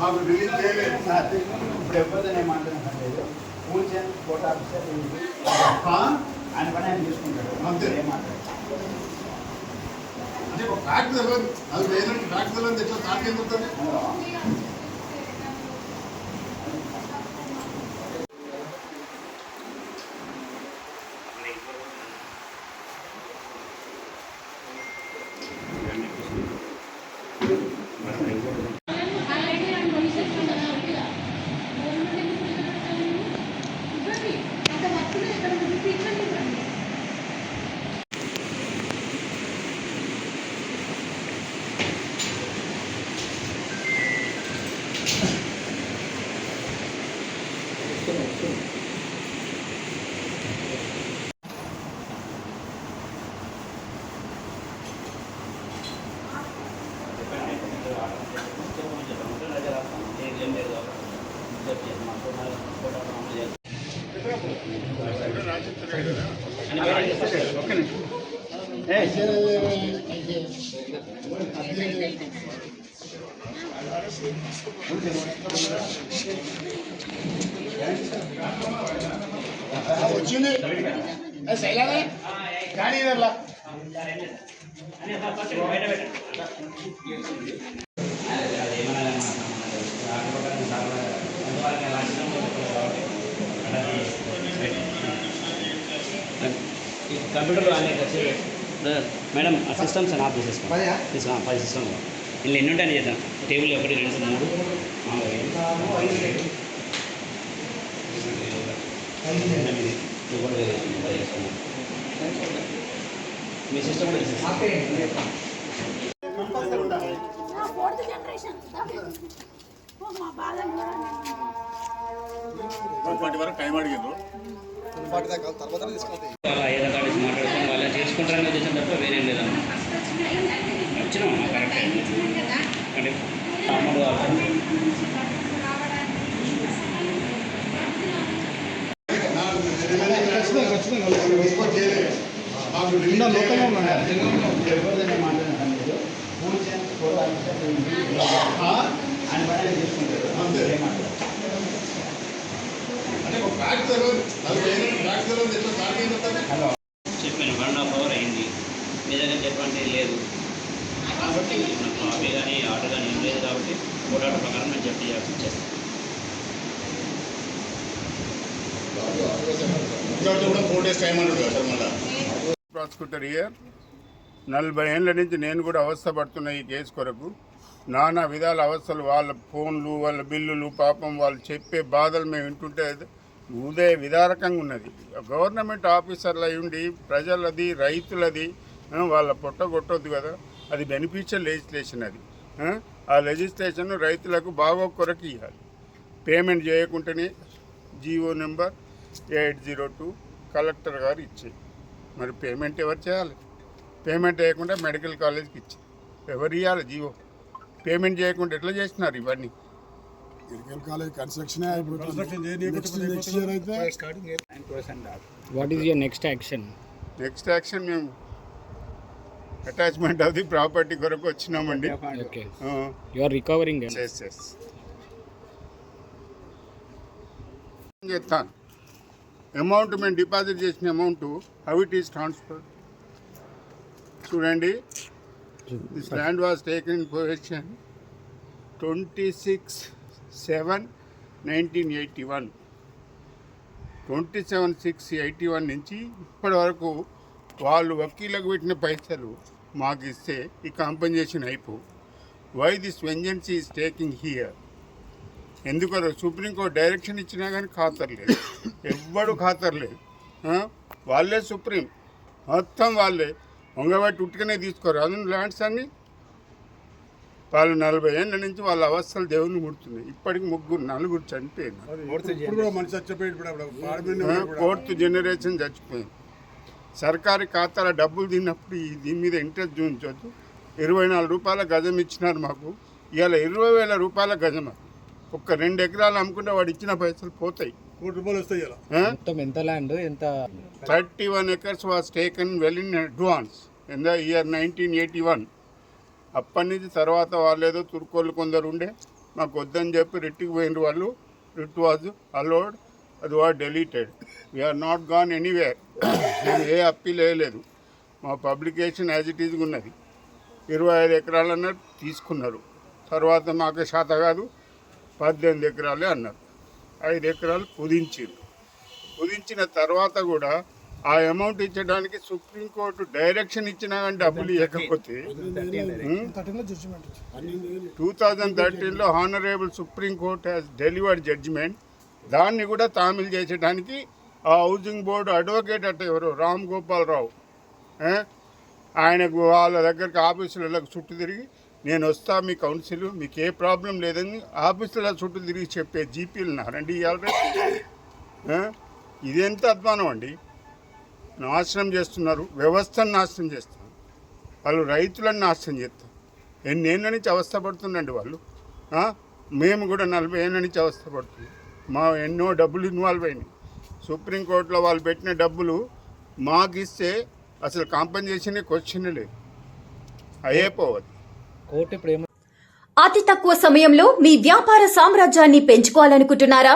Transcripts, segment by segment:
మాకు రిలీజ్ చేయలేదు సార్. ఇప్పుడు ఎవరితో నేను మాట్లాడలేదు. పూజ కోట ఆఫీసర్ ఆయన పని ఆయన తీసుకుంటాడు. అంతే అంటే ఒక ఫ్యాక్ట్ తెలియదు. అది వేరే ఫ్యాక్ట్ తెలియదు. ఎట్లా నాకేం చెప్తాను? వచ్చింది శైలాగా కానీ కంప్యూటర్లో మేడం ఆ సిస్టమ్స్ అని ఆఫ్ చేసేసుకోండి. 10 సిస్టమ్లో ఇందులో ఎన్ని ఉంటాయని చేద్దాం. టేబుల్ 1 2 3 మీ సిస్టమ్ కూడా టైం అడిగారు. అలా ఏదో కాలేజ్ మాట్లాడుకుని వాళ్ళని చేసుకుంటారని ఉద్దేశం తప్ప వేరేం లేదమ్మా. వచ్చినామమ్మా కరెక్టే. అంటే అమ్మడు ఎవరితో మాట్లాడలేదు. పూజ కోట ఆఫీసర్ ఆయన పని ఆయన తీసుకుంటాడు. అంతే చెప్పాను 1.5 hour అయింది. మీ దగ్గర చెప్పండి లేదు కాబట్టి నాకు కాపీ కానీ ఆర్డర్ కానీ ఏం లేదు కాబట్టి కోర్టు ఆర్డర్ ప్రకారం నేను చెప్పి చేస్తాను. ప్రాసిక్యూటర్ ఇయర్ 40 ఏళ్ళ నుంచి నేను కూడా అవస్థ పడుతున్నా ఈ కేసు కొరకు. నానా విధాల అవస్థలు, వాళ్ళ ఫోన్లు, వాళ్ళ బిల్లులు, పాపం వాళ్ళు చెప్పే బాధలు మేము వింటుంటే ఉదయ విదారకంగా ఉన్నది. గవర్నమెంట్ ఆఫీసర్లు అయి ఉండి ప్రజలది రైతులది వాళ్ళ పొట్ట కొట్టొద్దు కదా. అది బెనిఫిషియల్ లెజిస్లేషన్. అది ఆ లెజిస్లేషన్ రైతులకు బాగా కొరకు ఇవ్వాలి. పేమెంట్ చేయకుంటేనే జీవో నెంబర్ 802 కలెక్టర్ గారు ఇచ్చాయి. మరి పేమెంట్ ఎవరు చేయాలి? పేమెంట్ చేయకుండా మెడికల్ కాలేజ్కి ఇచ్చి ఎవరు ఇవ్వాలి జీవో? పేమెంట్ చేయకుండా ఎట్లా చేస్తున్నారు ఇవన్నీ? మెడికల్ కాలేజ్ కన్స్ట్రక్షన్ అయితే what is your next action? Next action మేము అటాచ్మెంట్ ఆఫ్ ది ప్రాపర్టీ కొరకు వచ్చినామండి. Okay, you are recovering. చెప్తాను. అమౌంట్ మేము డిపాజిట్ చేసిన amount how it is transfer చూడండి. This land was taken in possession 26/7/1981. 27/6/81 నుంచి ఇప్పటి వరకు వాళ్ళు వకీలకు పెట్టిన పైసలు మాకు ఇస్తే ఈ కాంపెన్సేషన్ అయిపో. Why this vengeance is taking here? ఎందుకో సుప్రీంకోర్టు డైరెక్షన్ ఇచ్చినా కానీ ఖాతర్లేదు. ఎవ్వడు ఖాతర్లేదు. వాళ్ళే సుప్రీం, మొత్తం వాళ్ళే వంగబట్టి ఉట్టుకనే తీసుకోరు. అందులో ల్యాండ్స్ అన్నీ వాళ్ళు 40 ఏళ్ళ నుంచి వాళ్ళ అవస్థలు దేవుని ముడుతున్నాయి. ఇప్పటికి 4 చనిపోయింది. 4th జనరేషన్ చచ్చిపోయింది. సర్కారీ ఖాతాల డబ్బులు తిన్నప్పుడు దీని మీద ఇంట్రెస్ట్ చూపించవచ్చు. 24 రూపాయల గజం ఇచ్చినారు మాకు. ఇవాళ 20,000 రూపాయల గజం. ఒక్క 2 ఎకరాలు అమ్ముకుంటే వాడు ఇచ్చిన పైసలు పోతాయి. మొత్తం ఎంత ల్యాండ్ ఎంత 31 acres was taken well in advance in the year 1981. అప్పటి నుంచి తర్వాత వాళ్ళు ఏదో తుర్కోళ్ళు కొందరు ఉండే మాకు వద్దని చెప్పి రిట్కి పోయిన వాళ్ళు. రిట్ వాజ్ అలౌడ్, అది was deleted. We are not gone anywhere. మేము ఏ అప్పీల్ వేయలేదు. మా పబ్లికేషన్ యాజ్ ఇట్ ఈజ్గా ఉన్నది. 25 ఎకరాలు అన్నారు, తీసుకున్నారు. తర్వాత మాకు శాత కాదు 18 ఎకరాలే అన్నారు. 5 ఎకరాలు కుదించిన తర్వాత కూడా ఆ అమౌంట్ ఇచ్చడానికి సుప్రీంకోర్టు డైరెక్షన్ ఇచ్చినా కానీ డబ్బులు ఇవ్వకపోతే 2013లో honourable supreme court has delivered judgment. దాన్ని కూడా తామిల్ చేసేయడానికి ఆ హౌసింగ్ బోర్డు అడ్వకేట్ అంటే ఎవరు రామ్ గోపాల్ రావు ఆయనకు వాళ్ళ దగ్గరికి ఆఫీసులకు చుట్టూ తిరిగి నేను వస్తా, మీ కౌన్సిల్ మీకు ఏ ప్రాబ్లం లేదని ఆఫీసుల చుట్టూ తిరిగి చెప్పే జీపీలు ఉన్నారండి ఇవాళ. ఇదెంత అధ్వానం అండి. నాశనం చేస్తున్నారు, వ్యవస్థను నాశనం చేస్తున్నారు. వాళ్ళు రైతులను నాశనం చేస్తారు. ఎన్నేళ్ళ నుంచి అవస్థపడుతుందండి వాళ్ళు. మేము కూడా 40 ఏళ్ళ నుంచి అవస్థపడుతున్నాం. మా ఎన్నో డబ్బులు ఇన్వాల్వ్ అయినాయి. సుప్రీంకోర్టులో వాళ్ళు పెట్టిన డబ్బులు మాకు ఇస్తే అసలు కాంపెన్సేషన్ క్వశ్చన్ లేదు, అయ్యేపోవద్దు. కోర్టు ఇప్పుడు అతి తక్కువ సమయంలో మీ వ్యాపార సామ్రాజ్యాన్ని పెంచుకోవాలనుకుంటున్నారా?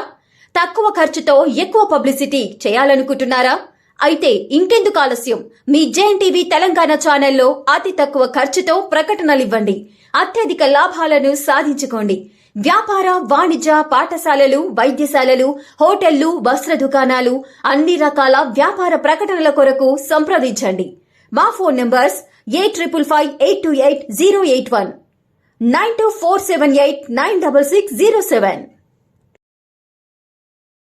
తక్కువ ఖర్చుతో ఎక్కువ పబ్లిసిటీ చేయాలనుకుంటున్నారా? అయితే ఇంకెందుకు ఆలస్యం? మీ జేఎన్టీవీ తెలంగాణ ఛానల్లో అతి తక్కువ ఖర్చుతో ప్రకటనలు ఇవ్వండి. అత్యధిక లాభాలను సాధించుకోండి. వ్యాపార, వాణిజ్య, పాఠశాలలు, వైద్యశాలలు, హోటళ్లు, వస్త్ర దుకాణాలు, అన్ని రకాల వ్యాపార ప్రకటనల కొరకు సంప్రదించండి. మా ఫోన్ నంబర్స్ 8558280881 9247896607.